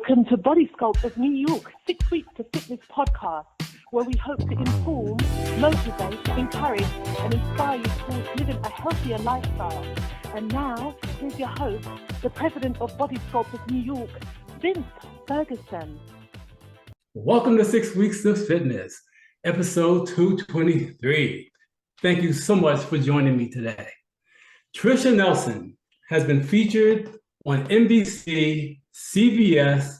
Welcome to Body Sculpt of New York, 6 Weeks to Fitness podcast, where we hope to inform, motivate, encourage, and inspire you towards living a healthier lifestyle. And now, here's your host, the president of Body Sculpt of New York, Vince Ferguson. Welcome to 6 Weeks of Fitness, episode 223. Thank you so much for joining me today. Tricia Nelson has been featured on NBC, CBS,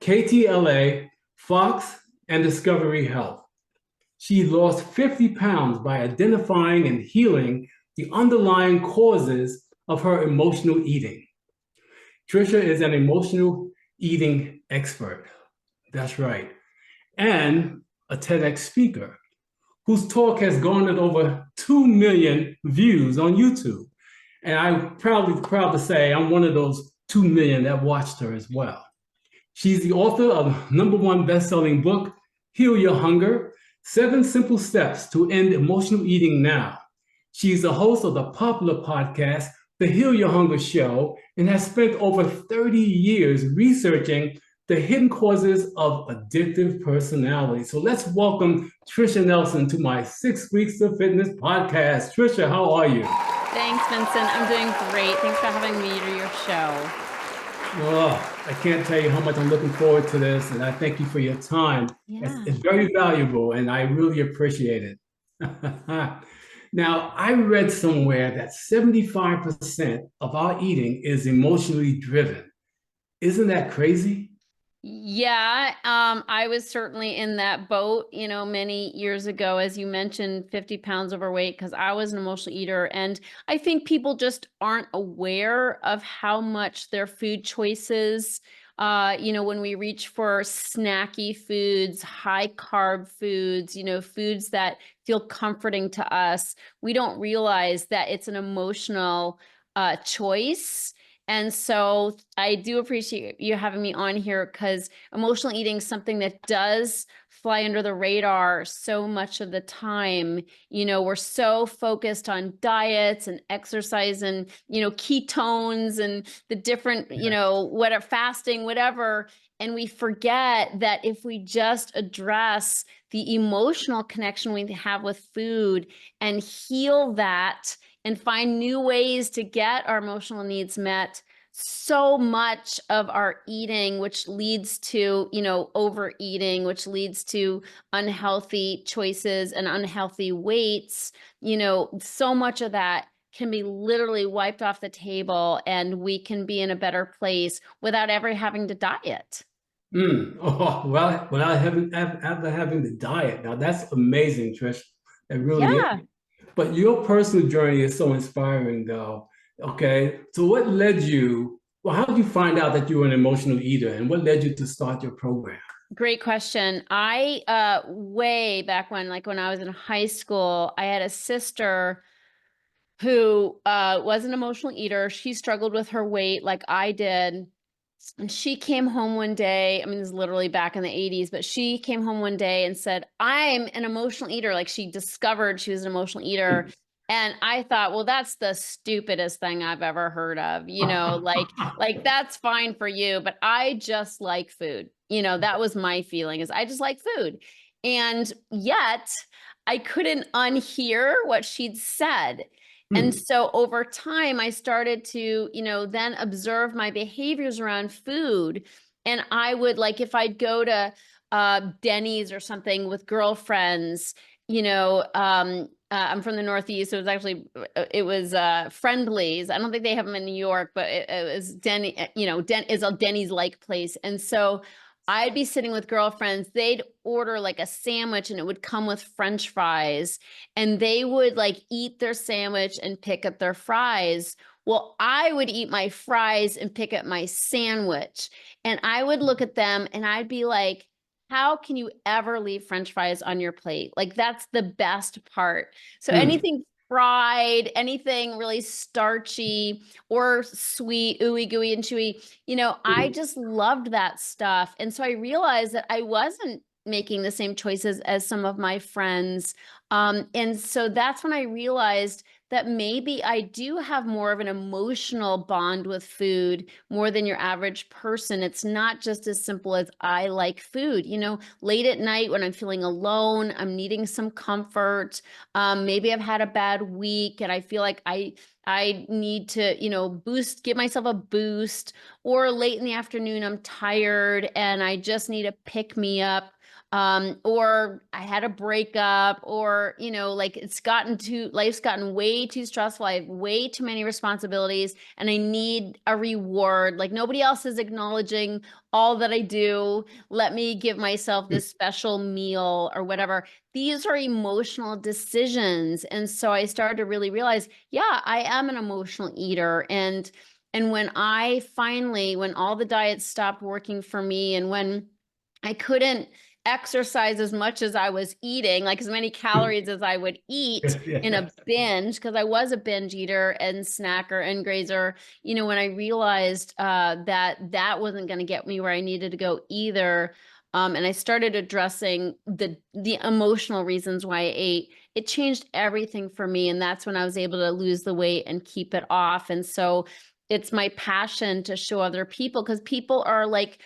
KTLA, Fox, and Discovery Health. She lost 50 pounds by identifying and healing the underlying causes of her emotional eating. Trisha is an emotional eating expert. That's right. And a TEDx speaker whose talk has garnered over 2 million views on YouTube. And I'm proud to say I'm one of those 2 million that watched her as well. She's the author of #1 best-selling book, Heal Your Hunger, 7 Simple Steps to End Emotional Eating Now. She's the host of the popular podcast, The Heal Your Hunger Show, and has spent over 30 years researching the hidden causes of addictive personality. So let's welcome Tricia Nelson to my 6 Weeks of Fitness podcast. Tricia, how are you? Thanks, Vincent. I'm doing great. Thanks for having me to your show. Oh, I can't tell you how much I'm looking forward to this, and I thank you for your time. Yeah. It's very valuable, and I really appreciate it. Now, I read somewhere that 75% of our eating is emotionally driven. Isn't that crazy? Yeah, I was certainly in that boat, many years ago, as you mentioned, 50 pounds overweight, because I was an emotional eater. And I think people just aren't aware of how much their food choices, when we reach for snacky foods, high carb foods, foods that feel comforting to us, we don't realize that it's an emotional choice. And so I do appreciate you having me on here, because emotional eating is something that does fly under the radar so much of the time. We're so focused on diets and exercise and, ketones and the different, whatever, fasting, whatever. And we forget that if we just address the emotional connection we have with food and heal that, and find new ways to get our emotional needs met, so much of our eating, which leads to, overeating, which leads to unhealthy choices and unhealthy weights, so much of that can be literally wiped off the table, and we can be in a better place without ever having to diet. Oh, well, without having to diet. Now, that's amazing, Trish. It really is. But your personal journey is so inspiring, though. Okay, so what led you? Well, how did you find out that you were an emotional eater, and what led you to start your program? Great question. I way back when I was in high school, I had a sister who was an emotional eater. She struggled with her weight like I did. And she came home one day, I mean, this is literally back in the 80s, but she came home one day and said, I'm an emotional eater. Like, she discovered she was an emotional eater. And I thought, well, that's the stupidest thing I've ever heard of, like that's fine for you, but I just like food. That was my feeling, is I just like food. And yet I couldn't unhear what she'd said. And so over time, I started to, then observe my behaviors around food. And I would, like, if I'd go to Denny's or something with girlfriends, I'm from the Northeast, so it was Friendly's. I don't think they have them in New York, but it was Denny, is a Denny's-like place. And so I'd be sitting with girlfriends, they'd order like a sandwich and it would come with French fries, and they would eat their sandwich and pick up their fries. Well, I would eat my fries and pick up my sandwich, and I would look at them and I'd be like, how can you ever leave French fries on your plate? Like, that's the best part. So anything fried, anything really starchy or sweet, ooey gooey and chewy, I just loved that stuff. And so I realized that I wasn't making the same choices as some of my friends. And so that's when I realized that maybe I do have more of an emotional bond with food more than your average person. It's not just as simple as I like food. Late at night when I'm feeling alone, I'm needing some comfort. Maybe I've had a bad week and I feel like I need to, give myself a boost, or late in the afternoon, I'm tired and I just need a pick me up. Or I had a breakup, or, life's gotten way too stressful. I have way too many responsibilities and I need a reward. Like nobody else is acknowledging all that I do. Let me give myself this special meal or whatever. These are emotional decisions. And so I started to really realize, yeah, I am an emotional eater. And when when all the diets stopped working for me, and when I couldn't exercise as much as I was eating, like as many calories as I would eat in a binge, because I was a binge eater and snacker and grazer, when I realized that wasn't going to get me where I needed to go either. And I started addressing the emotional reasons why I ate. It changed everything for me. And that's when I was able to lose the weight and keep it off. And so it's my passion to show other people, because people are like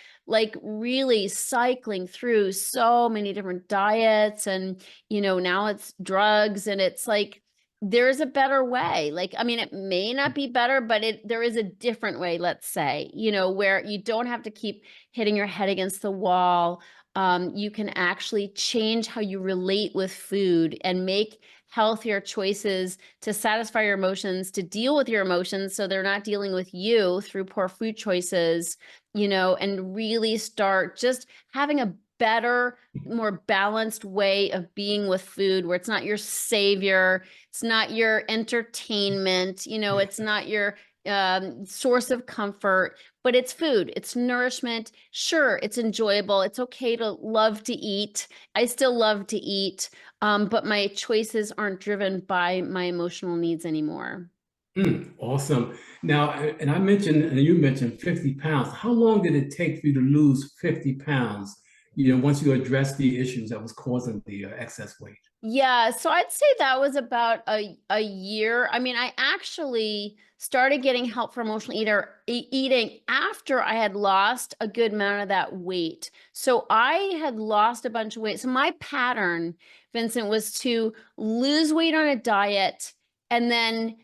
really cycling through so many different diets, and now it's drugs, and it's like there's a better way. Like, I mean, it may not be better, but there is a different way, let's say, where you don't have to keep hitting your head against the wall. You can actually change how you relate with food and make healthier choices to satisfy your emotions, to deal with your emotions so they're not dealing with you through poor food choices, and really start just having a better, more balanced way of being with food, where it's not your savior, it's not your entertainment, it's not your source of comfort, but it's food, it's nourishment. Sure, it's enjoyable. It's okay to love to eat. I still love to eat, but my choices aren't driven by my emotional needs anymore. Awesome. Now, and you mentioned 50 pounds. How long did it take for you to lose 50 pounds, once you addressed the issues that was causing the excess weight? Yeah, so I'd say that was about a year. I mean, I actually started getting help for eating after I had lost a good amount of that weight. So I had lost a bunch of weight. So my pattern, Vincent, was to lose weight on a diet, and then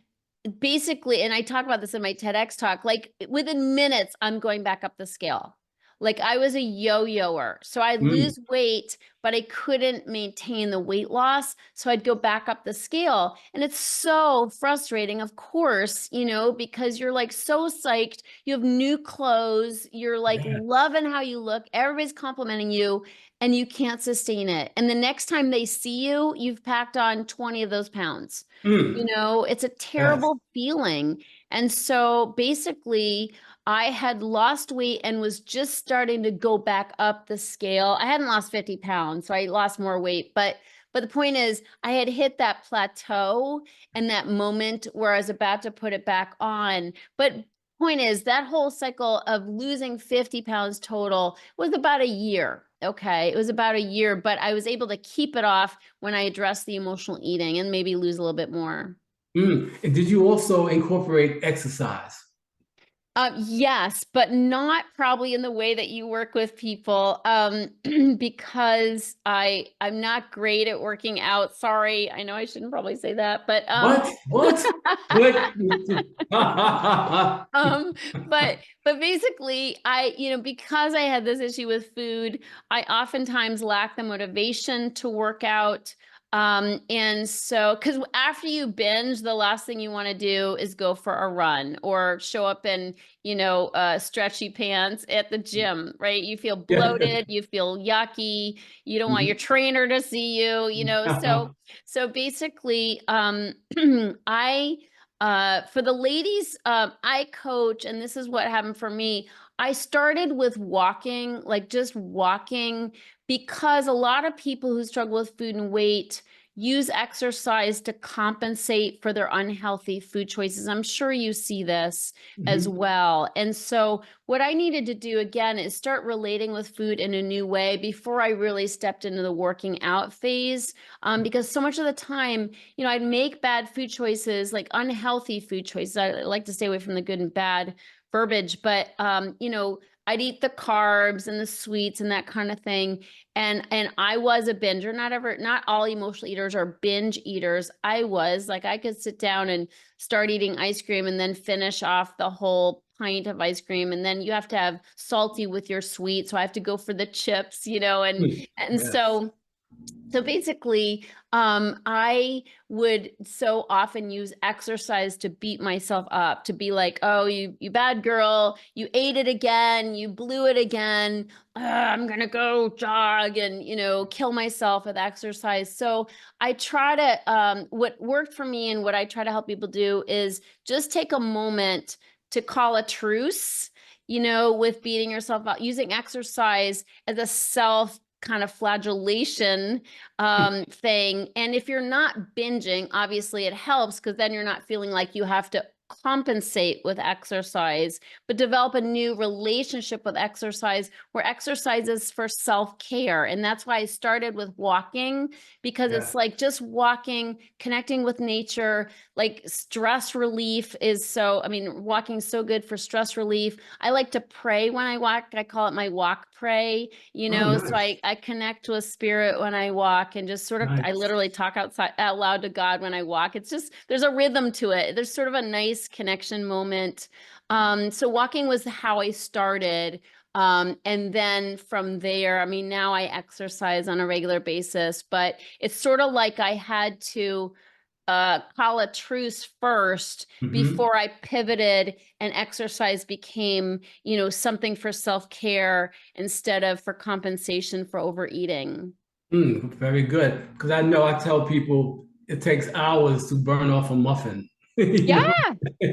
basically, and I talk about this in my TEDx talk, like within minutes, I'm going back up the scale. Like I was a yo-yoer. So I'd lose weight, but I couldn't maintain the weight loss. So I'd go back up the scale. And it's so frustrating, of course, because you're like so psyched. You have new clothes. You're like loving how you look. Everybody's complimenting you, and you can't sustain it. And the next time they see you, you've packed on 20 of those pounds. It's a terrible feeling. And so basically, I had lost weight and was just starting to go back up the scale. I hadn't lost 50 pounds, so I lost more weight. But the point is, I had hit that plateau and that moment where I was about to put it back on. But point is, that whole cycle of losing 50 pounds total was about a year. Okay, it was about a year, but I was able to keep it off when I addressed the emotional eating and maybe lose a little bit more. And did you also incorporate exercise? Yes, but not probably in the way that you work with people, because I'm not great at working out. Sorry, I know I shouldn't probably say that, but What? but basically, because I had this issue with food, I oftentimes lack the motivation to work out. And so, because after you binge, the last thing you want to do is go for a run or show up in, stretchy pants at the gym, right? You feel bloated, you feel yucky, you don't want your trainer to see you, so basically, I, for the ladies, I coach, and this is what happened for me. I started with walking, like just walking, because a lot of people who struggle with food and weight, use exercise to compensate for their unhealthy food choices. I'm sure you see this as well. And so what I needed to do again is start relating with food in a new way before I really stepped into the working out phase. Because so much of the time, I'd make bad food choices, like unhealthy food choices. I like to stay away from the good and bad verbiage, but I'd eat the carbs and the sweets and that kind of thing. And I was a binger. Not all emotional eaters are binge eaters. I was like, I could sit down and start eating ice cream and then finish off the whole pint of ice cream. And then you have to have salty with your sweet. So I have to go for the chips, and Yes. so basically, I would so often use exercise to beat myself up, to be like, oh, you bad girl, you ate it again, you blew it again. I'm going to go jog and, kill myself with exercise. So I try to, what worked for me and what I try to help people do is just take a moment to call a truce, with beating yourself up, using exercise as a self kind of flagellation thing. And if you're not binging, obviously it helps because then you're not feeling like you have to compensate with exercise, but develop a new relationship with exercise where exercise is for self-care. And that's why I started with walking, because it's like just walking, connecting with nature, like stress relief walking's so good for stress relief. I like to pray when I walk. I call it my walk pray, Nice. so I connect with spirit when I walk and just sort of, I literally talk out loud to God when I walk. It's just, there's a rhythm to it. There's sort of a nice connection moment. So walking was how I started. And then from there, now I exercise on a regular basis, but it's sort of like I had to call a truce first before I pivoted and exercise became, something for self-care instead of for compensation for overeating. Very good. Because I know I tell people it takes hours to burn off a muffin. Yeah,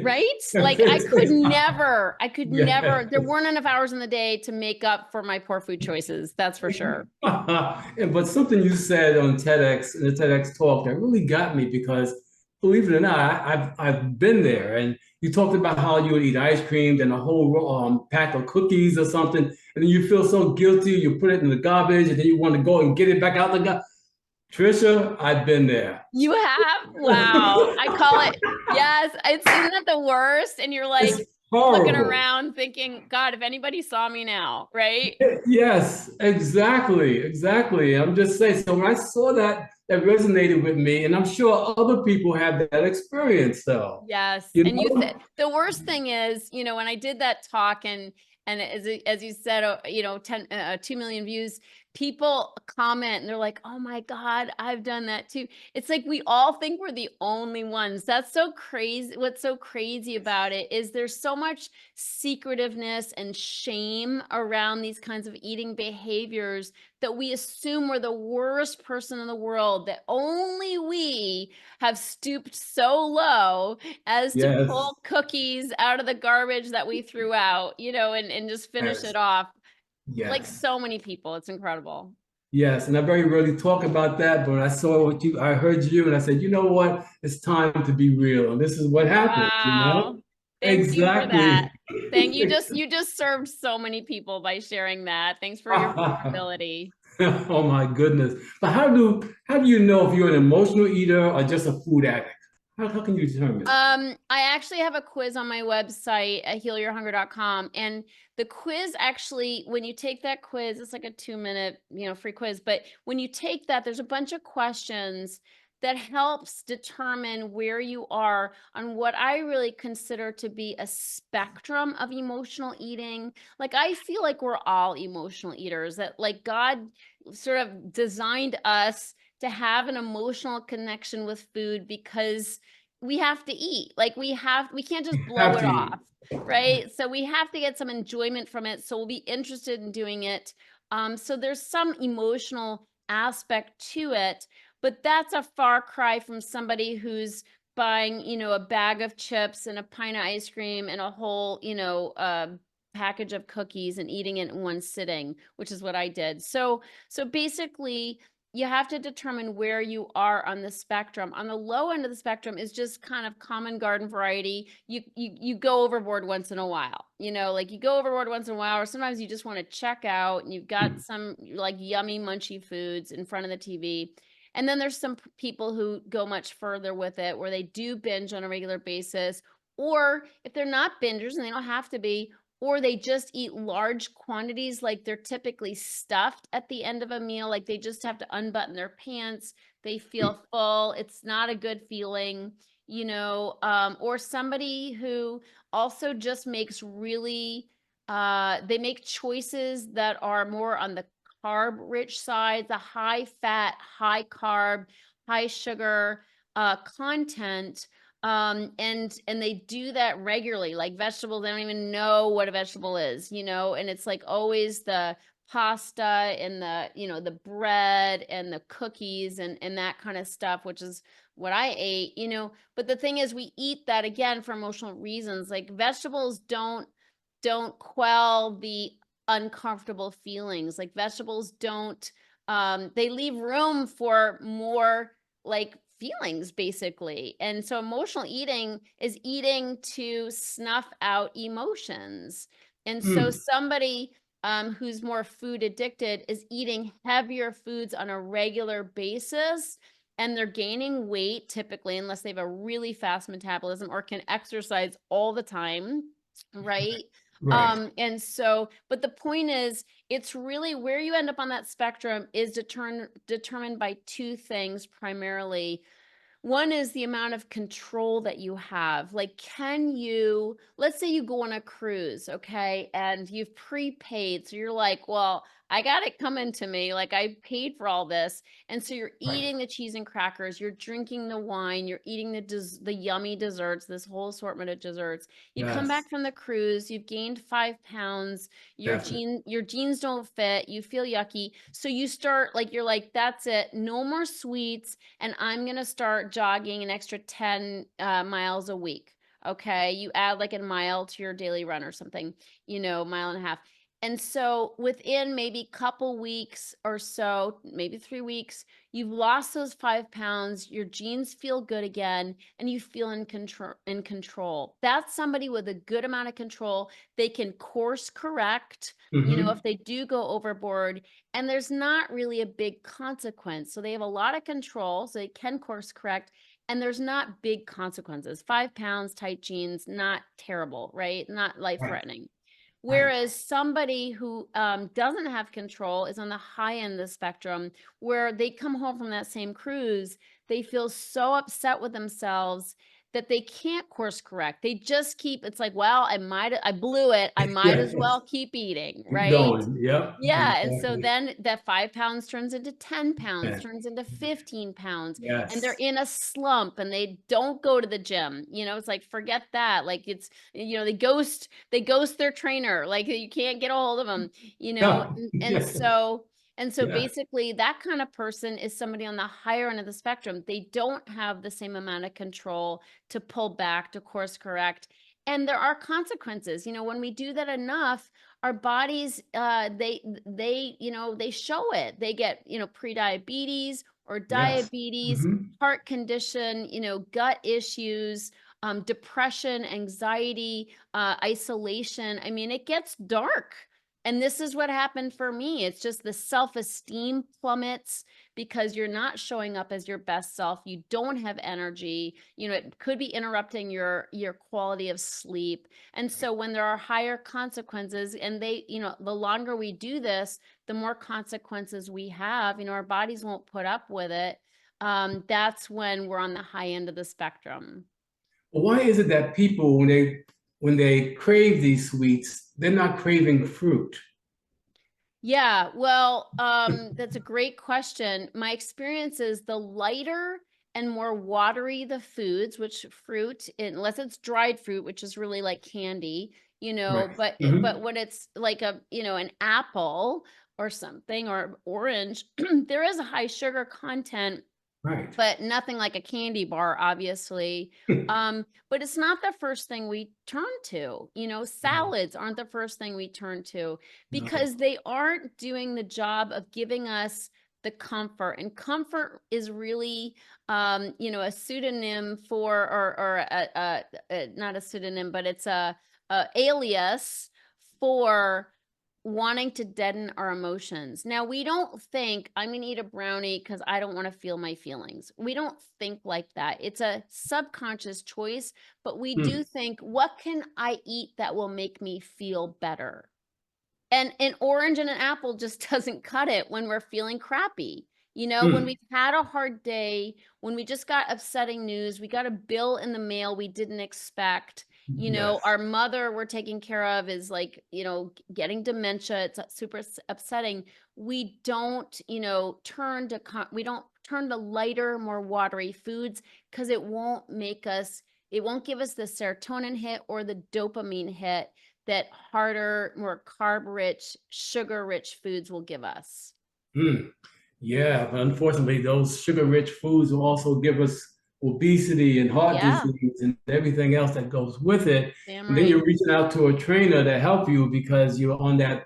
right? Like I could never, Yeah. there weren't enough hours in the day to make up for my poor food choices. That's for sure. But something you said on TEDx, in the TEDx talk, that really got me because, believe it or not, I've been there. And you talked about how you would eat ice cream, then a whole pack of cookies or something, and then you feel so guilty, you put it in the garbage, and then you want to go and get it back out the garbage. Trisha, I've been there. You have? Wow. I call it, yes. Isn't that the worst? And you're like It's looking horrible. around thinking, God, if anybody saw me now, right? Yes, exactly. I'm just saying. So when I saw that, that resonated with me, and I'm sure other people have that experience, though. Yes. You And know? the worst thing is, when I did that talk and as you said, 2 million views, people comment and they're like, oh my God, I've done that too. It's like, we all think we're the only ones. That's so crazy. What's so crazy about it is there's so much secretiveness and shame around these kinds of eating behaviors that we assume we're the worst person in the world, that only we have stooped so low as to Yes, pull cookies out of the garbage that we threw out, and just finish yes, it off. Like yes, so many people. It's incredible. yes. And I very rarely talk about that, but I saw I heard you, and I said, you know what? It's time to be real. And this is what happens, Wow. Thank you for that. Exactly. Thank you. You just served so many people by sharing that. Thanks for your vulnerability. Oh my goodness. But how do you know if you're an emotional eater or just a food addict? How can you determine? I actually have a quiz on my website at healyourhunger.com. And the quiz actually, when you take that quiz, it's like a 2-minute, free quiz. But when you take that, there's a bunch of questions that helps determine where you are on what I really consider to be a spectrum of emotional eating. Like, I feel like we're all emotional eaters, that like God sort of designed us to have an emotional connection with food because we have to eat. Like we can't just blow Have it to off, eat. right? So we have to get some enjoyment from it. So we'll be interested in doing it. So there's some emotional aspect to it, but that's a far cry from somebody who's buying, a bag of chips and a pint of ice cream and a whole, package of cookies and eating it in one sitting, which is what I did. So basically, you have to determine where you are on the spectrum. On the low end of the spectrum is just kind of common garden variety. You go overboard once in a while, like you go overboard once in a while, or sometimes you just want to check out and you've got some like yummy munchy foods in front of the TV. And then there's some people who go much further with it, where they do binge on a regular basis, or if they're not bingers, and they don't have to be, or they just eat large quantities, like they're typically stuffed at the end of a meal, like they just have to unbutton their pants, they feel full, it's not a good feeling, or somebody who also just makes really, they make choices that are more on the carb rich side, the high fat, high carb, high sugar content. And they do that regularly, like vegetables, they don't even know what a vegetable is, and it's like always the pasta and the bread and the cookies and that kind of stuff, which is what I ate, but the thing is, we eat that again for emotional reasons. Like vegetables don't quell the uncomfortable feelings. Like vegetables don't, they leave room for more like feelings, basically. And so emotional eating is eating to snuff out emotions. And so somebody who's more food addicted is eating heavier foods on a regular basis, and they're gaining weight typically, unless they have a really fast metabolism or can exercise all the time, right? Right. And so, but the point is, it's really where you end up on that spectrum is determined by two things primarily. One is the amount of control that you have. Like, let's say you go on a cruise, okay, and you've prepaid. So you're like, well, I got it coming to me. Like, I paid for all this. And so you're Right. eating the cheese and crackers, you're drinking the wine, you're eating the yummy desserts, this whole assortment of desserts. You come Yes. back from the cruise, you've gained 5 pounds, Definitely. your jeans don't fit, you feel yucky. So you start like, you're like, that's it, no more sweets, and I'm going to start jogging an extra 10 miles a week. Okay. You add like a mile to your daily run or something, mile and a half. And so within maybe couple weeks or so, maybe 3 weeks, you've lost those 5 pounds, your jeans feel good again, and you feel in control. That's somebody with a good amount of control. They can course correct, if they do go overboard, and there's not really a big consequence. So they have a lot of control, so they can course correct, and there's not big consequences. 5 pounds, tight jeans, not terrible, right? Not life Right. threatening. Right. Whereas somebody who doesn't have control is on the high end of the spectrum, where they come home from that same cruise, they feel so upset with themselves that they can't course correct. They just keep, it's like, well, I blew it. I might as Yes. well keep eating, Keep right? going. Yep. Yeah. And so Exactly. then that 5 pounds turns into 10 pounds, Yes. turns into 15 pounds, and they're Yes. in a slump and they don't go to the gym. It's like, forget that. Like they ghost their trainer. Like you can't get a hold of them, Yeah. and so Yeah. basically that kind of person is somebody on the higher end of the spectrum. They don't have the same amount of control to pull back, to course correct. And there are consequences. When we do that enough, our bodies, they show it. They get, pre-diabetes or Yes. diabetes, Hmm. heart condition, gut issues, depression, anxiety, isolation. I mean, it gets dark. And this is what happened for me. It's just the self-esteem plummets because you're not showing up as your best self. You don't have energy. It could be interrupting your quality of sleep. And so when there are higher consequences, and the longer we do this, the more consequences we have, our bodies won't put up with it. That's when we're on the high end of the spectrum. Well, why is it that people, when they crave these sweets, they're not craving fruit? Yeah, well, that's a great question. My experience is the lighter and more watery the foods, which fruit, unless it's dried fruit, which is really like candy, Right. but when it's like an apple or something, or orange, there is a high sugar content, Right. but nothing like a candy bar, obviously. But it's not the first thing we turn to. No. Salads aren't the first thing we turn to, No. because they aren't doing the job of giving us the comfort. And comfort is really, a pseudonym for, or not a pseudonym, but it's a alias for wanting to deaden our emotions. Now, we don't think I'm going to eat a brownie because I don't want to feel my feelings. We don't think like that. It's a subconscious choice, but we do think, what can I eat that will make me feel better? And an orange and an apple just doesn't cut it when we're feeling crappy. When we've had a hard day, when we just got upsetting news, we got a bill in the mail we didn't expect. Yes. Our mother we're taking care of is like, getting dementia. It's super upsetting. We don't, we don't turn to lighter, more watery foods because it won't give us the serotonin hit or the dopamine hit that harder, more carb-rich, sugar-rich foods will give us. Yeah, but unfortunately, those sugar-rich foods will also give us obesity and heart Yeah, disease and everything else that goes with it. damn And then right. you're reaching out to a trainer to help you because you're on that,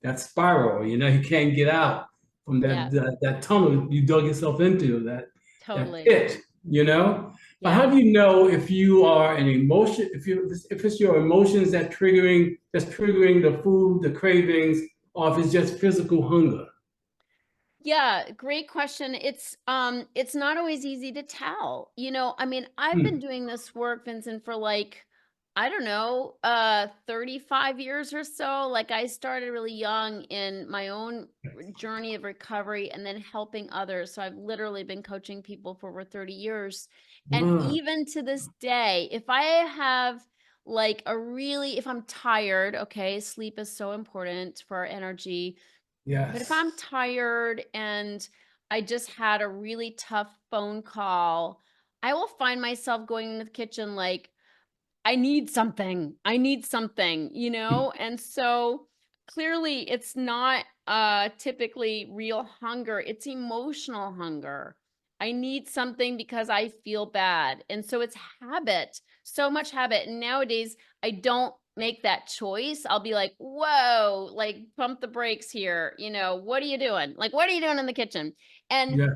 that spiral. You can't get out from Yeah, that tunnel you dug yourself into, that totally. pit, you know? But Yeah. how do you know if you are an emotion, if it's your emotions that's triggering the food, the cravings, or if it's just physical hunger? Yeah, great question. It's not always easy to tell. I've been Hmm. doing this work, Vincent, for like, I don't know, 35 years or so. Like, I started really young in my own journey of recovery and then helping others. So I've literally been coaching people for over 30 years. And Wow. even to this day, if I have like if I'm tired, okay, sleep is so important for our energy. But if Yes. I'm tired and I just had a really tough phone call, I will find myself going into the kitchen like, I need something. I need something, And so clearly it's not typically real hunger, it's emotional hunger. I need something because I feel bad. And so it's habit, so much habit. And nowadays I don't make that choice. I'll be like, whoa, like pump the brakes here. What are you doing? Like, what are you doing in the kitchen? And Yeah.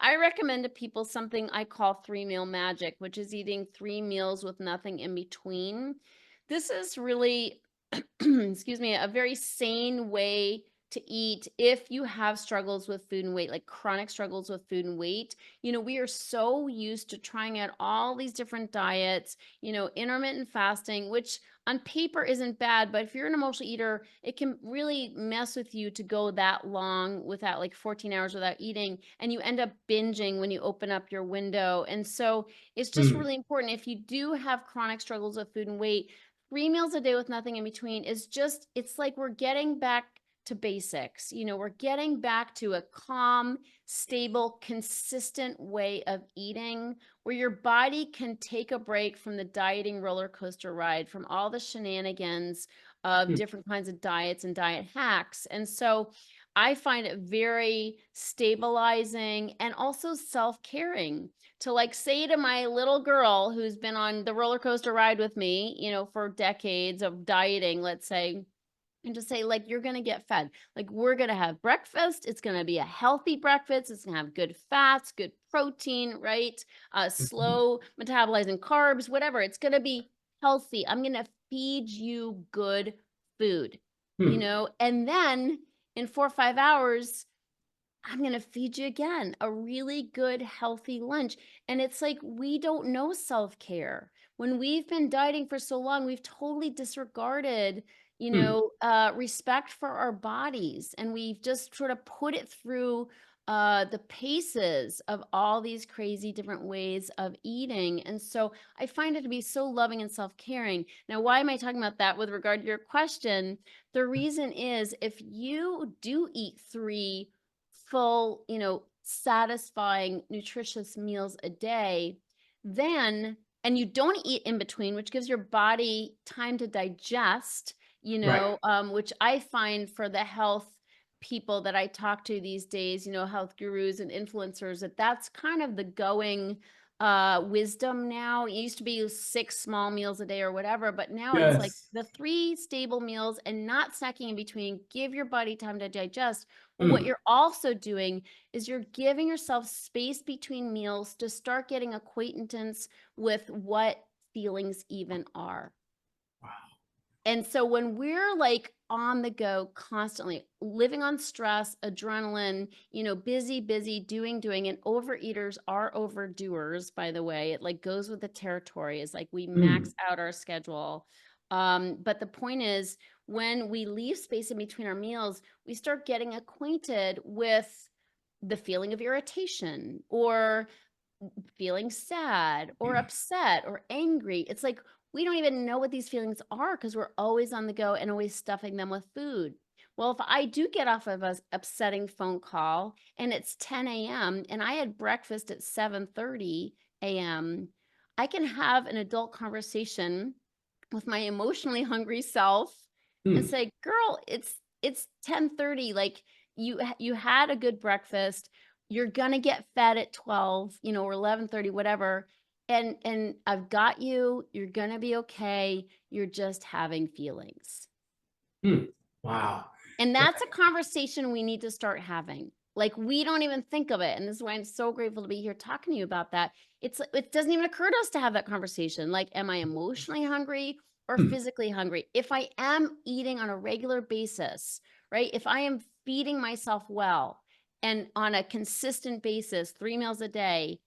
I recommend to people something I call 3 meal magic, which is eating 3 meals with nothing in between. This is really, excuse me, a very sane way to eat if you have struggles with food and weight, like chronic struggles with food and weight. We are so used to trying out all these different diets, intermittent fasting, which on paper isn't bad, but if you're an emotional eater, it can really mess with you to go that long without, like, 14 hours without eating, and you end up binging when you open up your window. And so it's just Hmm. really important, if you do have chronic struggles with food and weight, 3 meals a day with nothing in between is just, it's like we're getting back to basics. We're getting back to a calm, stable, consistent way of eating where your body can take a break from the dieting roller coaster ride, from all the shenanigans of Hmm. different kinds of diets and diet hacks. And so I find it very stabilizing and also self-caring to, like, say to my little girl who's been on the roller coaster ride with me, for decades of dieting, let's say, and just say, like, you're going to get fed. Like, we're going to have breakfast. It's going to be a healthy breakfast. It's going to have good fats, good protein, right? Slow metabolizing carbs, whatever. It's going to be healthy. I'm going to feed you good food, Hmm. and then in 4 or 5 hours, I'm going to feed you again a really good, healthy lunch. And it's like, we don't know self-care. When we've been dieting for so long, we've totally disregarded, Hmm. respect for our bodies. And we've just sort of put it through the paces of all these crazy different ways of eating. And so I find it to be so loving and self-caring. Now, why am I talking about that with regard to your question? The reason is, if you do eat 3 full, satisfying, nutritious meals a day, then, and you don't eat in between, which gives your body time to digest, Right. which I find for the health people that I talk to these days, health gurus and influencers, that's kind of the going wisdom now. It used to be 6 small meals a day or whatever, but now it's like Yes. the 3 stable meals and not snacking in between. Give your body time to digest. Well, what Mm. you're also doing is you're giving yourself space between meals to start getting acquaintance with what feelings even are. Wow. And so when we're like on the go constantly, living on stress, adrenaline, busy, doing, and overeaters are overdoers, by the way. It like goes with the territory. Is like we max Mm. out our schedule. But the point is, when we leave space in between our meals, we start getting acquainted with the feeling of irritation or feeling sad or upset or angry. It's like we don't even know what these feelings are because we're always on the go and always stuffing them with food. Well, if I do get off of a upsetting phone call and it's 10 a.m. and I had breakfast at 7:30 a.m., I can have an adult conversation with my emotionally hungry self and Mm. say, "Girl, it's 10:30. Like you had a good breakfast. You're gonna get fed at 12, or 11:30, whatever. And I've got you. You're gonna be okay. You're just having feelings." Mm. Wow. And that's a conversation we need to start having. Like we don't even think of it. And this is why I'm so grateful to be here talking to you about that. It doesn't even occur to us to have that conversation. Like, am I emotionally hungry or Mm. physically hungry? If I am eating on a regular basis, right? If I am feeding myself well and on a consistent basis, 3 meals a day,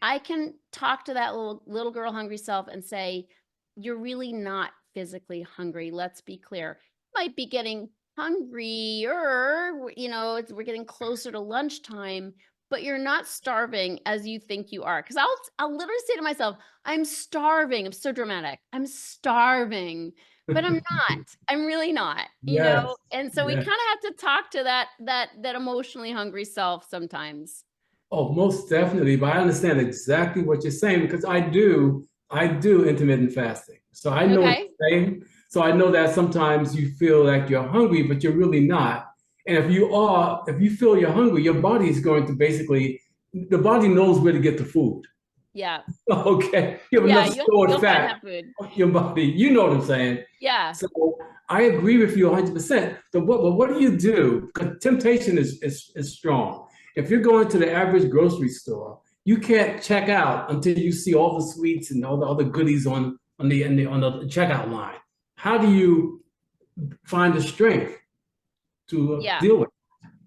I can talk to that little girl hungry self and say, "You're really not physically hungry. Let's be clear. You might be getting hungrier, we're getting closer to lunchtime, but you're not starving as you think you are." Because I'll literally say to myself, "I'm starving." I'm so dramatic. "I'm starving," but I'm not. I'm really not. Yes. And so we Yes. kind of have to talk to that emotionally hungry self sometimes. Oh, most definitely. But I understand exactly what you're saying because I do intermittent fasting. So I know what Okay. you're saying. So I know that sometimes you feel like you're hungry, but you're really not. And if you feel you're hungry, your body is going to basically, the body knows where to get the food. Yeah. Okay. You have Yeah, enough you'll stored you'll find fat that food. on your body. You know what I'm saying? Yeah. So I agree with you 100%. But what do you do? Because temptation is strong. If you're going to the average grocery store, you can't check out until you see all the sweets and all the other goodies on the checkout line. How do you find the strength to Yeah. deal with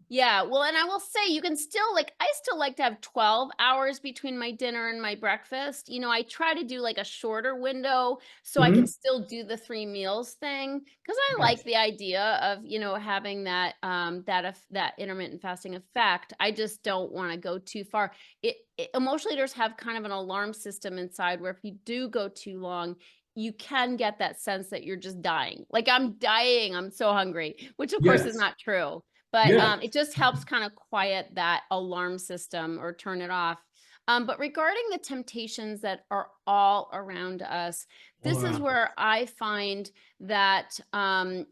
Yeah, well, and I will say you can still I still like to have 12 hours between my dinner and my breakfast. I try to do like a shorter window so it? I can Mhm. still do the 3 meals thing because I like Yes. the idea of, having that intermittent fasting effect. I just don't want to go too far. Emotional eaters have kind of an alarm system inside where if you do go too long, you can get that sense that you're just dying. Like I'm dying, I'm so hungry, which of course is Yes. not true. But Yes. it just helps kind of quiet that alarm system or turn it off. But regarding the temptations that are all around us, All this is around. where I find that,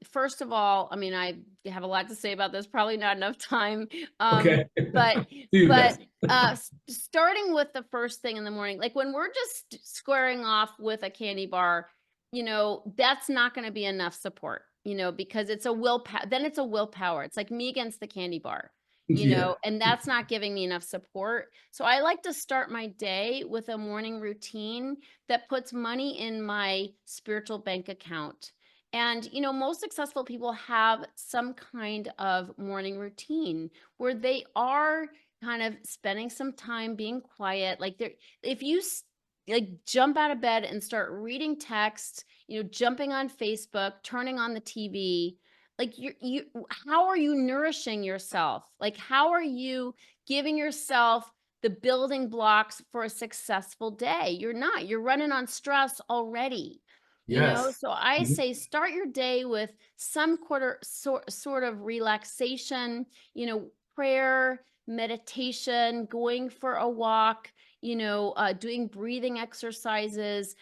first of all, I mean, I have a lot to say about this, probably not enough time. Okay. But, Do your but, best. starting with the first thing in the morning, like when we're just squaring off with a candy bar, that's not going to be enough support, because it's a willpower. Then it's a willpower. It's like me against the candy bar, Yeah. and that's not giving me enough support. So I like to start my day with a morning routine that puts money in my spiritual bank account. And, most successful people have some kind of morning routine where they are kind of spending some time being quiet. Like if you like jump out of bed and start reading text, jumping on Facebook, turning on the TV, like how are you nourishing yourself? Like how are you giving yourself the building blocks for a successful day? You're not. You're running on stress already. Yes. So I Mhm. say start your day with some sort of relaxation, prayer, meditation, going for a walk, doing breathing exercises,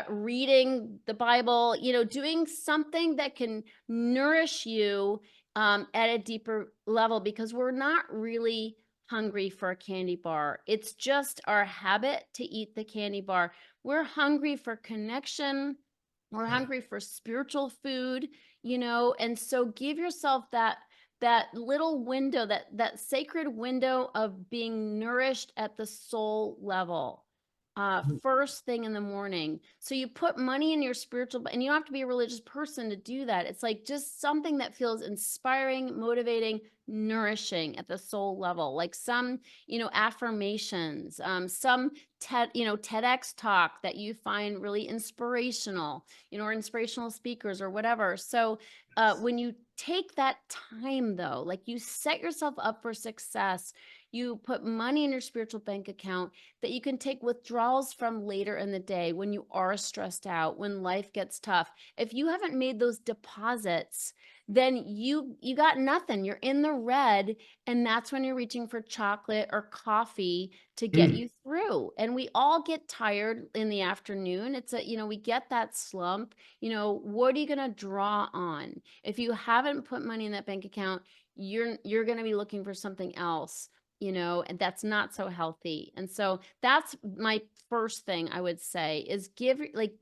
reading the Bible, doing something that can nourish you at a deeper level because we're not really hungry for a candy bar. It's just our habit to eat the candy bar. We're hungry for connection. We're hungry for spiritual food, and so give yourself that little window, that sacred window of being nourished at the soul level. First thing in the morning. So you put money in your spiritual, and you don't have to be a religious person to do that. It's like just something that feels inspiring, motivating, nourishing at the soul level, like some, affirmations, some TEDx talk that you find really inspirational, or inspirational speakers or whatever. So when you take that time though, like you set yourself up for success, you put money in your spiritual bank account that you can take withdrawals from later in the day when you are stressed out, when life gets tough. If you haven't made those deposits, then you got nothing. You're in the red, and that's when you're reaching for chocolate or coffee to get you through. And we all get tired in the afternoon. It's we get that slump. What are you going to draw on? If you haven't put money in that bank account, you're going to be looking for something else, and that's not so healthy. And so that's my first thing I would say is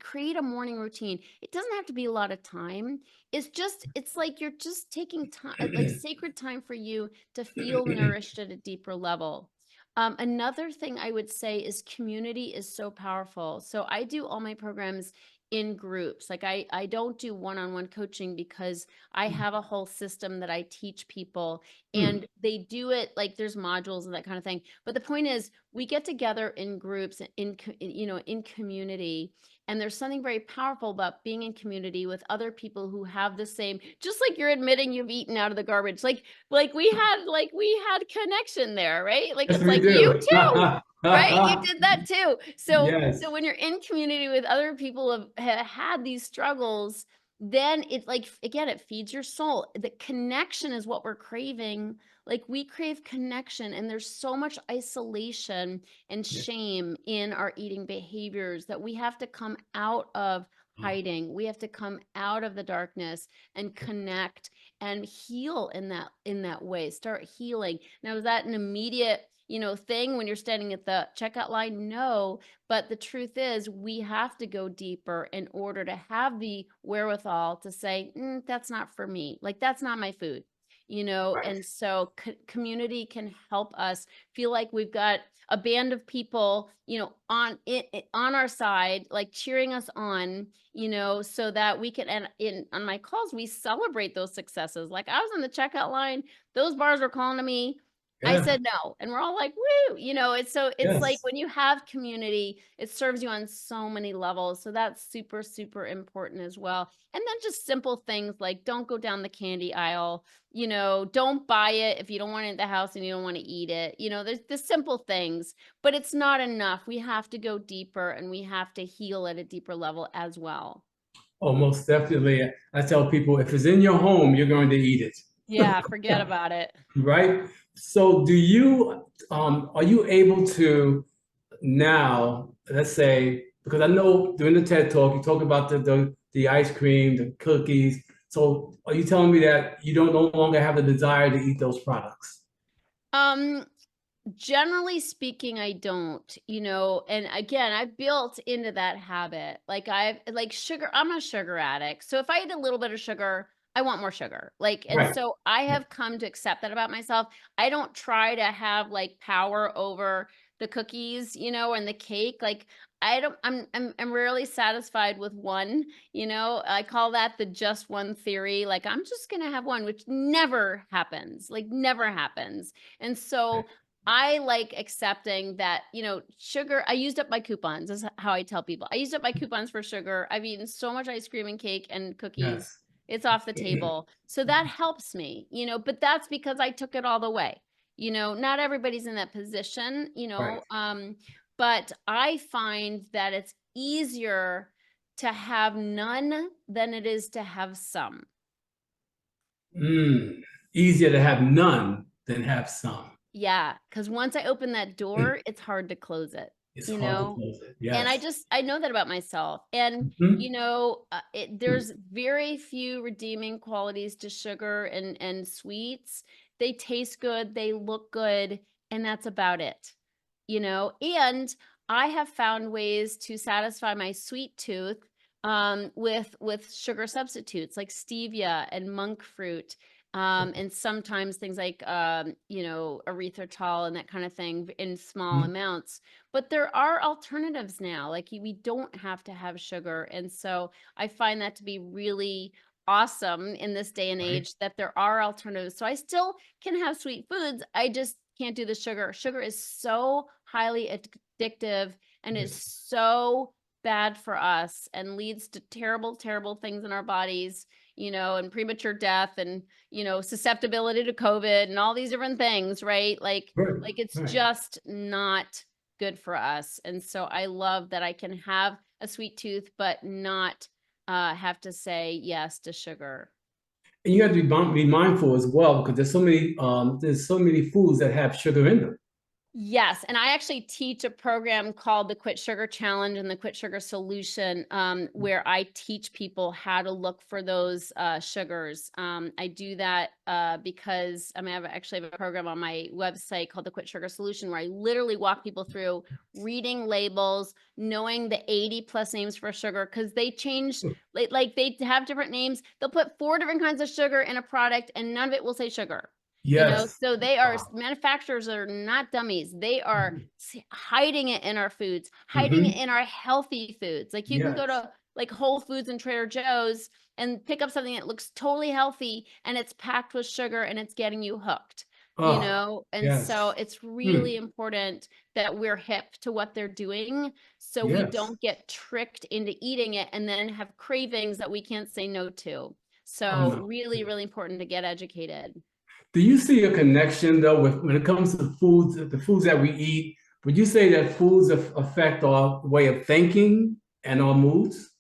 create a morning routine. It doesn't have to be a lot of time. It's like you're just taking time, like sacred time for you to feel nourished at a deeper level. Another thing I would say is community is so powerful. So I do all my programs in groups. Like I don't do one-on-one coaching because I have a whole system that I teach people, and they do it like there's modules and that kind of thing. But the point is we get together in groups in community, and there's something very powerful about being in community with other people who have the same, just like you're admitting you've eaten out of the garbage. Like we had connection there, right? Like Yes, it's we like do. you too. Right? You did that too. So Yes. when you're in community with other people who have had these struggles, then it's like, again, it feeds your soul. The connection is what we're craving. Like we crave connection, and there's so much isolation and shame in our eating behaviors that we have to come out of hiding. We have to come out of the darkness and connect and heal in that way. Start healing. Now, is that an immediate thing when you're standing at the checkout line? No, but the truth is we have to go deeper in order to have the wherewithal to say, that's not for me. Like that's not my food, Right. and so community can help us feel like we've got a band of people, on our side, like cheering us on, so that we can, and on my calls, we celebrate those successes. Like I was on the checkout line, those bars were calling to me. I Yeah. said no. And we're all like, woo, it's like Yes. when you have community, it serves you on so many levels. So that's super, super important as well. And then just simple things like don't go down the candy aisle, don't buy it if you don't want it in the house and you don't want to eat it. There's the simple things, but it's not enough. We have to go deeper, and we have to heal at a deeper level as well. Oh, most definitely. I tell people if it's in your home, you're going to eat it. Yeah, forget about it. Right? So are you able to now, let's say, because I know during the TED Talk, you talk about the ice cream, the cookies. So are you telling me that you don't no longer have the desire to eat those products? Generally speaking, I don't, and again, I've built into that habit. Like sugar, I'm a sugar addict. So if I eat a little bit of sugar, I want more sugar. And Right. so I have come to accept that about myself. I don't try to have like power over the cookies, and the cake. Like I don't, I'm rarely satisfied with one, I call that the just one theory. Like I'm just going to have one, which never happens, like never happens. And so I like accepting that, sugar, I used up my coupons. Is how I tell people. I used up my coupons for sugar. I've eaten so much ice cream and cake and cookies. Yes. It's off the table. So that helps me, but that's because I took it all the way. Not everybody's in that position, Right. but I find that it's easier to have none than it is to have some. Easier to have none than have some. Yeah, because once I open that door, it's hard to close it, It's hard to close it. And Yes. I know that about myself. And, Mhm. there's very few redeeming qualities to sugar and sweets. They taste good, they look good, and that's about it, and I have found ways to satisfy my sweet tooth with sugar substitutes like stevia and monk fruit, and sometimes things like erythritol and that kind of thing in small Mhm. amounts. But there are alternatives now. Like we don't have to have sugar, and so I find that to be really awesome in this day and Right. age that there are alternatives. So I still can have sweet foods. I just can't do the sugar. Sugar is so highly addictive and is Yes. so bad for us and leads to terrible, terrible things in our bodies, and premature death and, susceptibility to COVID and all these different things, right? Right. Like it's Right. just not good for us. And so I love that I can have a sweet tooth, but not have to say yes to sugar. And you have to be mindful as well because there's so many foods that have sugar in them. Yes, and I actually teach a program called the Quit Sugar Challenge and the Quit Sugar Solution, where I teach people how to look for those sugars. I do that because I actually have a program on my website called the Quit Sugar Solution, where I literally walk people through reading labels, knowing the 80 plus names for sugar, because they change, like they have different names. They'll put 4 different kinds of sugar in a product, and none of it will say sugar. Yes. So they are, Wow. manufacturers are not dummies. They are hiding it in our foods, hiding it Mm-hmm. in our healthy foods. Like you can go Yes. to like Whole Foods and Trader Joe's and pick up something that looks totally healthy and it's packed with sugar and it's getting you hooked, Oh, And so yes. it's Mm. really important that we're hip to what they're doing so we Yes. don't get tricked into eating it and then have cravings that we can't say no to. Oh So no. really, really important to get educated. Do you see a connection though with when it comes to foods, the foods that we eat? Would you say that foods affect our way of thinking and our moods?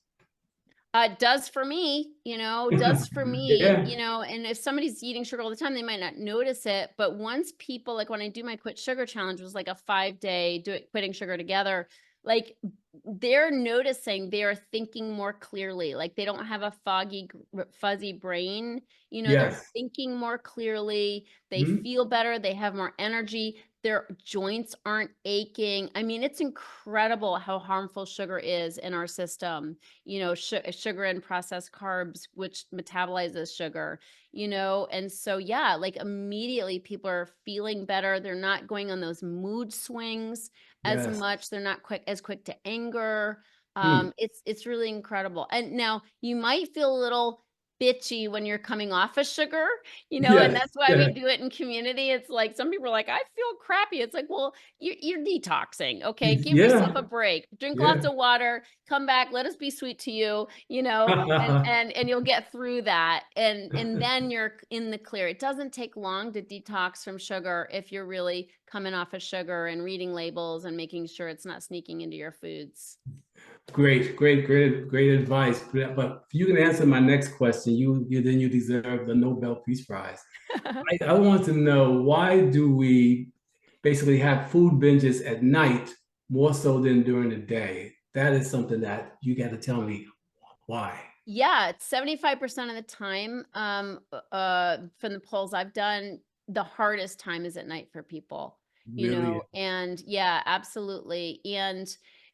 Does for me, does for me, Yeah. and if somebody's eating sugar all the time, they might not notice it. But once people, like when I do my quit sugar challenge, was like a 5-day quitting sugar together, like they're noticing they're thinking more clearly. Like they don't have a foggy, fuzzy brain, they're Yes. thinking more clearly. They Mhm. feel better. They have more energy. Their joints aren't aching. I mean, it's incredible how harmful sugar is in our system, sugar and processed carbs, which metabolizes sugar, and so, yeah, like immediately people are feeling better. They're not going on those mood swings as Yes. much. They're not as quick to anger. Mm. It's really incredible. And now you might feel a little bitchy when you're coming off of sugar, and Yes. that's why Yeah. we do it in community. It's like some people are like, I feel crappy. It's like, well, you're detoxing. Okay. Give yourself a Yeah. break. Drink lots Yeah. of water, come back, let us be sweet to you, and you'll get through that. And then you're in the clear. It doesn't take long to detox from sugar if you're really coming off of sugar and reading labels and making sure it's not sneaking into your foods. Great advice. But if you can answer my next question, you deserve the Nobel Peace Prize. I want to know, why do we basically have food binges at night more so than during the day? That is something that you got to tell me why. Yeah, it's 75% of the time, from the polls I've done, the hardest time is at night for people, Really? and yeah, absolutely.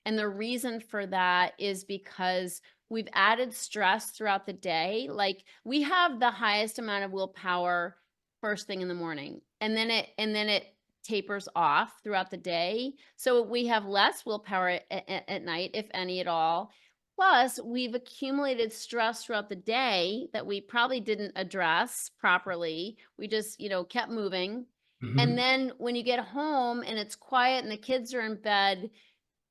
And the reason for that is because we've added stress throughout the day. Like we have the highest amount of willpower first thing in the morning, and then it tapers off throughout the day. So we have less willpower at night, if any at all. Plus, we've accumulated stress throughout the day that we probably didn't address properly. We just, kept moving. And Hmm. then when you get home and it's quiet and the kids are in bed,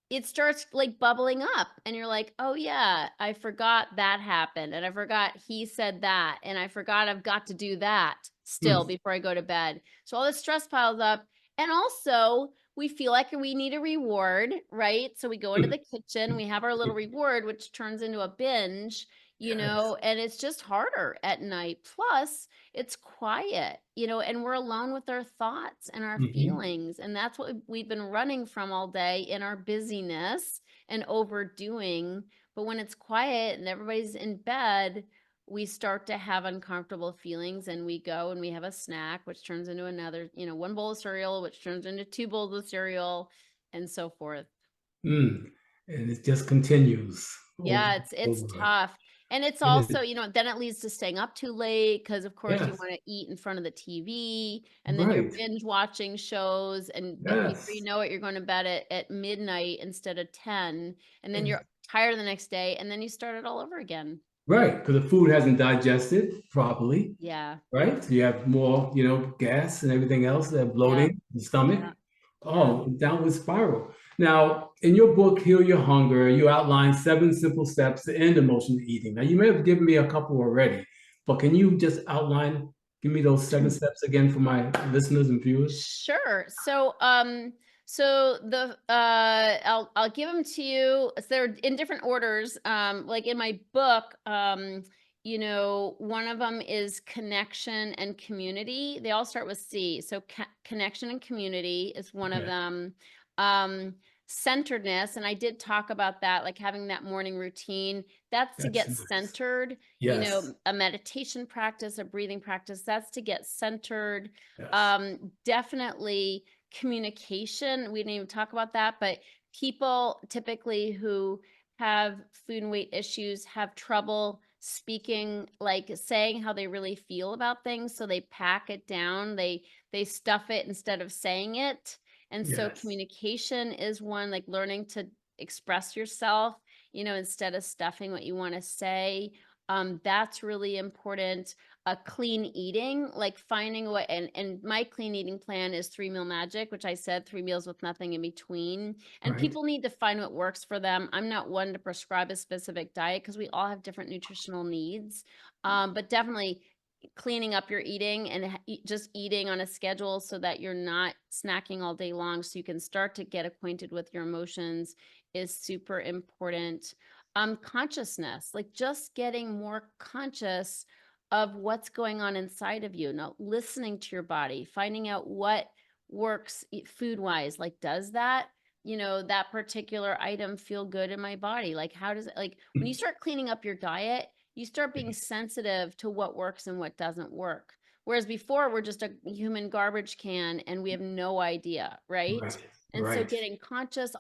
it starts like bubbling up and you're like, oh yeah, I forgot that happened. And I forgot he said that. And I forgot I've got to do that still before I go to bed. So all this stress piles up. And also we feel like we need a reward, right? So we go into the kitchen, we have our little reward, which turns into a binge, Yes. and it's just harder at night. Plus it's quiet, and we're alone with our thoughts and our Hmm. feelings. And that's what we've been running from all day in our busyness and overdoing. But when it's quiet and everybody's in bed, we start to have uncomfortable feelings, and we go and we have a snack, which turns into another, one bowl of cereal, which turns into 2 bowls of cereal, and so forth. Mm. And it just continues over Yeah, and it's over. tough. And it's It is. also, then it leads to staying up too late because, of course, you Yes. want to eat in front of the TV, and then you're Right. binge watching shows, and before you Yes. know it, you're going to bed at midnight instead of 10, and then Ex- you're tired the next day, and then you start it all over again. Right. Because the food hasn't digested properly. Yeah. Right? So you have more, gas and everything else, that Yeah. bloating, the stomach. Yeah. Yeah. Oh, downward spiral. Now, in your book, Heal Your Hunger, you outline 7 simple steps to end emotional eating. Now, you may have given me a couple already, but can you just give me those 7 steps again for my listeners and viewers? Sure. So I'll give them to you. So they're in different orders. Like in my book, one of them is connection and community. They all start with C. So connection and community is one of Yeah. them. Um, Centeredness, and I did talk about that, like having that morning routine. That's to That's get nice. centered. Yes. A meditation practice, a breathing practice. That's to get centered. Yes. Definitely communication. We didn't even talk about that, but people typically who have food and weight issues have trouble speaking, like saying how they really feel about things. So they pack it down. They stuff it instead of saying it. And so Yes. communication is one, like learning to express yourself, instead of stuffing what you want to say. That's really important. Clean eating, like finding what, and my clean eating plan is 3-meal magic, which I said 3 meals with nothing in between. And Right. people need to find what works for them. I'm not one to prescribe a specific diet because we all have different nutritional needs. But definitely cleaning up your eating and just eating on a schedule so that you're not snacking all day long, so you can start to get acquainted with your emotions, is super important. Consciousness, like just getting more conscious of what's going on inside of you. Now, listening to your body, finding out what works food wise. Like, does that particular item feel good in my body? Like, how does it, like, when you start cleaning up your diet, you start being sensitive to what works and what doesn't work. Whereas before, we're just a human garbage can and we have no idea, right? Right. And so Right.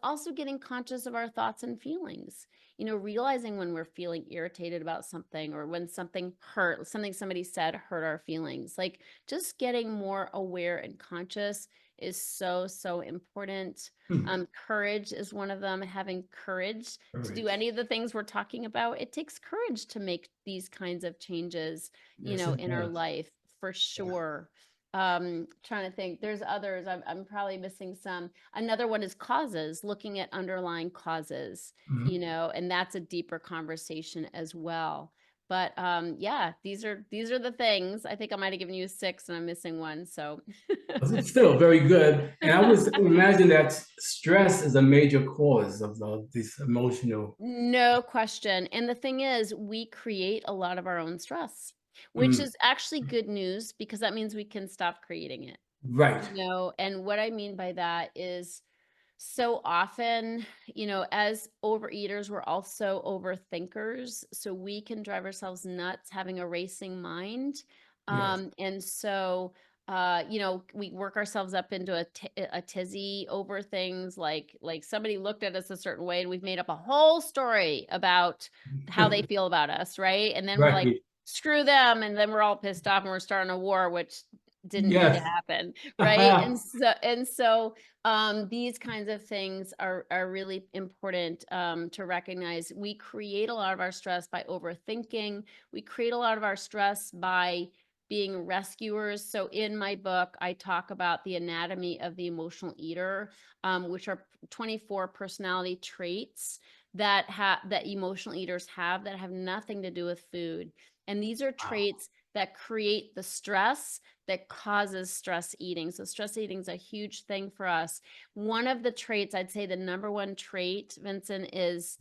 also getting conscious of our thoughts and feelings, realizing when we're feeling irritated about something, or when something somebody said hurt our feelings. Like just getting more aware and conscious is so, so important. Hmm. Courage is one of them. Having courage to do Courage. any of the things we're talking about. It takes courage to make these kinds of changes, Yes, it in our does. life, for Yeah. sure. Trying to think, there's others. I'm probably missing some. Another one is causes, looking at underlying causes, Mhm. and that's a deeper conversation as well. But yeah, these are the things. I think I might have given you 6 and I'm missing one. So It's still very good. And I would imagine that stress is a major cause of this emotional. no question. And the thing is, we create a lot of our own stress, which Mm, is actually good news because that means we can stop creating it. right. And what I mean by that is, so often, as overeaters, we're also overthinkers. So we can drive ourselves nuts having a racing mind. Yes. And so, we work ourselves up into a tizzy over things, like somebody looked at us a certain way and we've made up a whole story about how they feel about us, right? And then we're like, Right. screw them. And then we're all pissed off and we're starting a war, which didn't need to Yes. happen, right? And so these kinds of things are really important to recognize. We create a lot of our stress by overthinking. We create a lot of our stress by being rescuers. So in my book, I talk about the anatomy of the emotional eater, which are 24 personality traits that emotional eaters have that have nothing to do with food. And these are Wow. traits that create the stress that causes stress eating. So stress eating is a huge thing for us. One of the traits, I'd say the number one trait, Vincent, is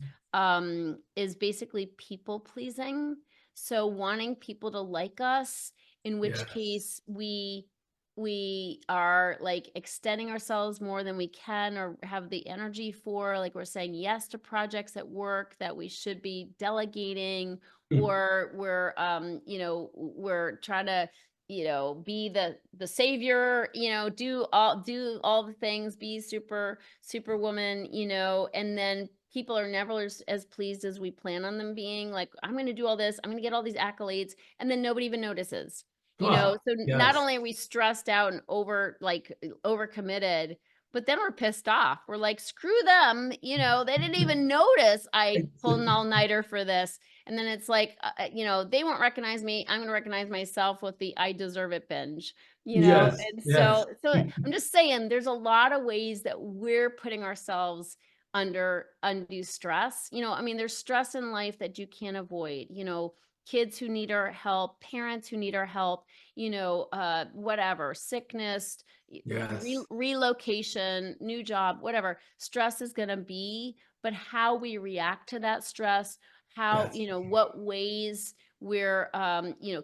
basically people pleasing. So wanting people to like us, in which Yes. case we we are like extending ourselves more than we can or have the energy for. Like we're saying yes to projects at work that we should be delegating, or we're we're trying to be the savior, do all the things, be superwoman, and then people are never as pleased as we plan on them being. Like, I'm going to do all this, I'm going to get all these accolades, and then nobody even notices. Oh, So not yes. only are we stressed out and overcommitted, but then we're pissed off. We're like, screw them. They didn't even notice I pulled an all-nighter for this. And then it's like, they won't recognize me. I'm going to recognize myself with the I deserve it binge, Yes, And yes. so I'm just saying there's a lot of ways that we're putting ourselves under undue stress. There's stress in life that you can't avoid, kids who need our help, parents who need our help, whatever, sickness, Yes. relocation, new job, whatever stress is going to be, but how we react to that stress, how, Yes. what ways we're,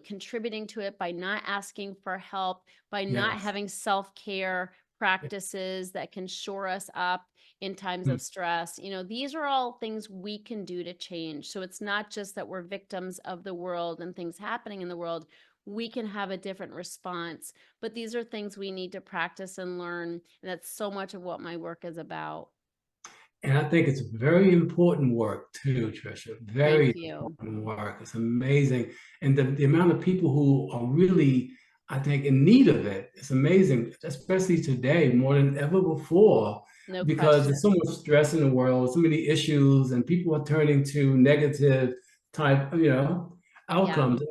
contributing to it by not asking for help, by not Yes. having self-care practices that can shore us up in times Mm. of stress. These are all things we can do to change. So it's not just that we're victims of the world and things happening in the world. We can have a different response, but these are things we need to practice and learn. And that's so much of what my work is about. And I think it's very important work too, Tricia. Thank Very you. important work. It's amazing. And the amount of people who are really, I think, in need of it, it's amazing, especially today, more than ever before, No because there's so question. much stress in the world, so many issues, and people are turning to negative type, Yeah. outcomes,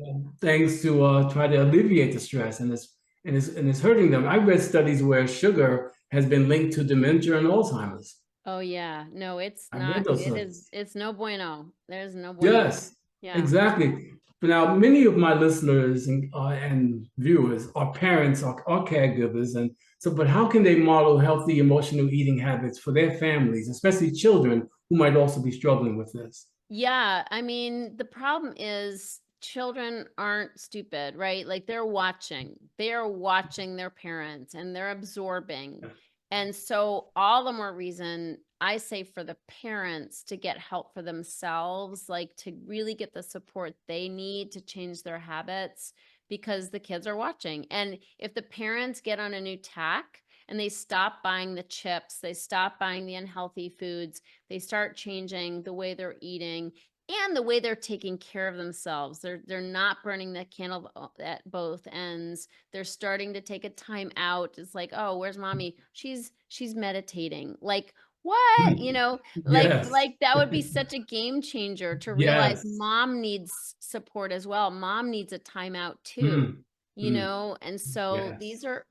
things to try to alleviate the stress, and it's hurting them. I read studies where sugar has been linked to dementia and Alzheimer's. Oh yeah. No, it's I read not. those things. It's no bueno. There's no bueno. Yes, Yeah. exactly. But now, many of my listeners and viewers are parents or caregivers, and so. But how can they model healthy emotional eating habits for their families, especially children who might also be struggling with this? Yeah, the problem is children aren't stupid, right? Like they're watching. They are watching their parents and they're absorbing. And so all the more reason I say for the parents to get help for themselves, like to really get the support they need to change their habits because the kids are watching. And if the parents get on a new tack and they stop buying the chips, they stop buying the unhealthy foods, they start changing the way they're eating and the way they're taking care of themselves. They're not burning the candle at both ends. They're starting to take a time out. It's like, oh, where's mommy? She's meditating. Like what? Yes, Like that would be such a game changer to realize yes, mom needs support as well. Mom needs a timeout too. mm, mm, And so yes, these are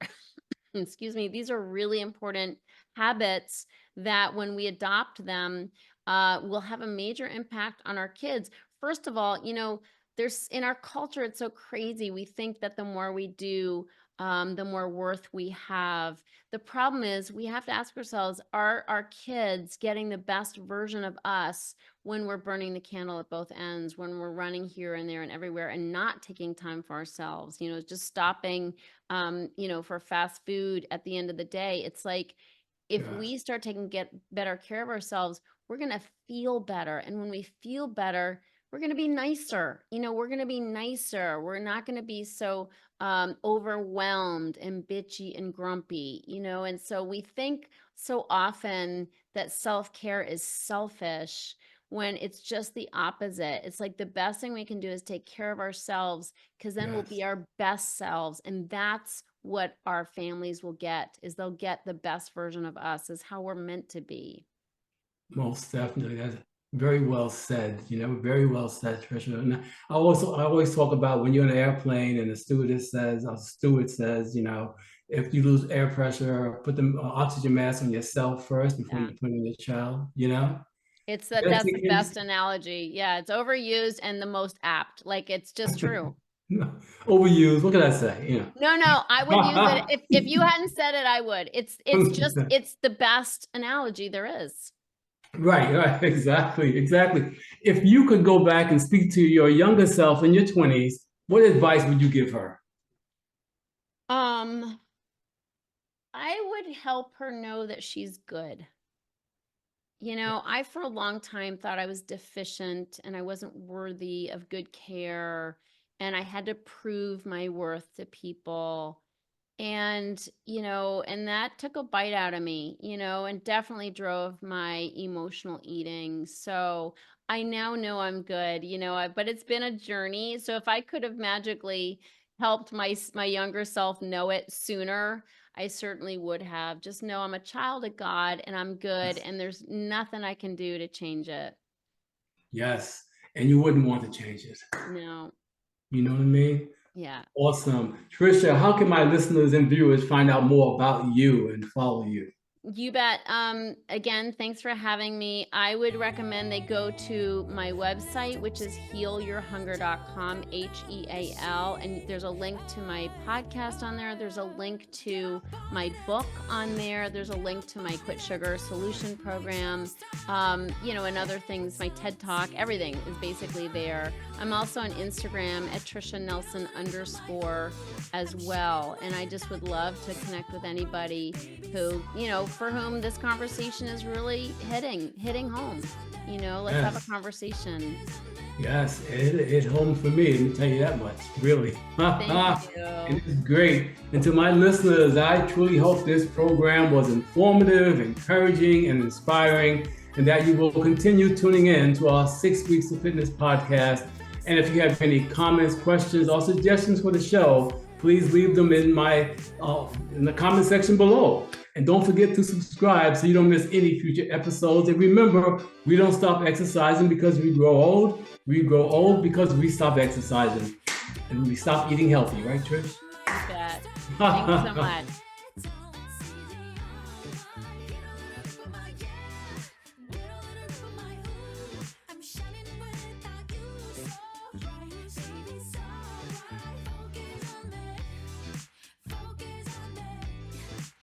excuse me, these are really important habits that when we adopt them, will have a major impact on our kids. First of all, there's in our culture, it's so crazy. We think that the more we do, the more worth we have. The problem is we have to ask ourselves, are our kids getting the best version of us when we're burning the candle at both ends, when we're running here and there and everywhere and not taking time for ourselves, just stopping for fast food at the end of the day? It's like if yes, we start get better care of ourselves, we're going to feel better. And when we feel better, we're going to be nicer. We're going to be nicer. We're not going to be so overwhelmed and bitchy and grumpy, and so we think so often that self-care is selfish when it's just the opposite. It's like the best thing we can do is take care of ourselves because then we'll be yes. our best selves. And that's what our families will get, is they'll get the best version of us, is how we're meant to be. Most definitely. That's very well said, very well said, Trisha. And I always talk about when you're in an airplane and the steward says, if you lose air pressure, put the oxygen mask on yourself first before Yeah. you put it on your child, That's the best analogy. Yeah, it's overused and the most apt. Like it's just true. Overused. What can I say? No, I would use it if you hadn't said it, I would. It's the best analogy there is. Right, exactly. If you could go back and speak to your younger self in your 20s, what advice would you give her? I would help her know that she's good. I, for a long time, thought I was deficient and I wasn't worthy of good care. And I had to prove my worth to people. And that took a bite out of me, and definitely drove my emotional eating. So I now know I'm good, but it's been a journey. So if I could have magically helped my younger self know it sooner, I certainly would have. Just know I'm a child of God and I'm good, yes, and there's nothing I can do to change it. yes. And you wouldn't want to change it. No. You know what I mean? Yeah. Awesome. Tricia, how can my listeners and viewers find out more about you and follow you? You bet. Again, thanks for having me. I would recommend they go to my website, which is healyourhunger.com, HEAL. And there's a link to my podcast on there. There's a link to my book on there. There's a link to my Quit Sugar Solution program, and other things, my TED Talk, everything is basically there. I'm also on Instagram at Tricia Nelson _ as well. And I just would love to connect with anybody who, for whom this conversation is really hitting home. Let's Yes. have a conversation. Yes, it hit home for me. Let me tell you that much. Really. Thank you. It is great. And to my listeners, I truly hope this program was informative, encouraging, and inspiring, and that you will continue tuning in to our 6 Weeks of Fitness podcast. And if you have any comments, questions, or suggestions for the show, please leave them in the comment section below. And don't forget to subscribe so you don't miss any future episodes. And remember, we don't stop exercising because we grow old. We grow old because we stop exercising. And we stop eating healthy, right, Trish? You bet. Thank you so much.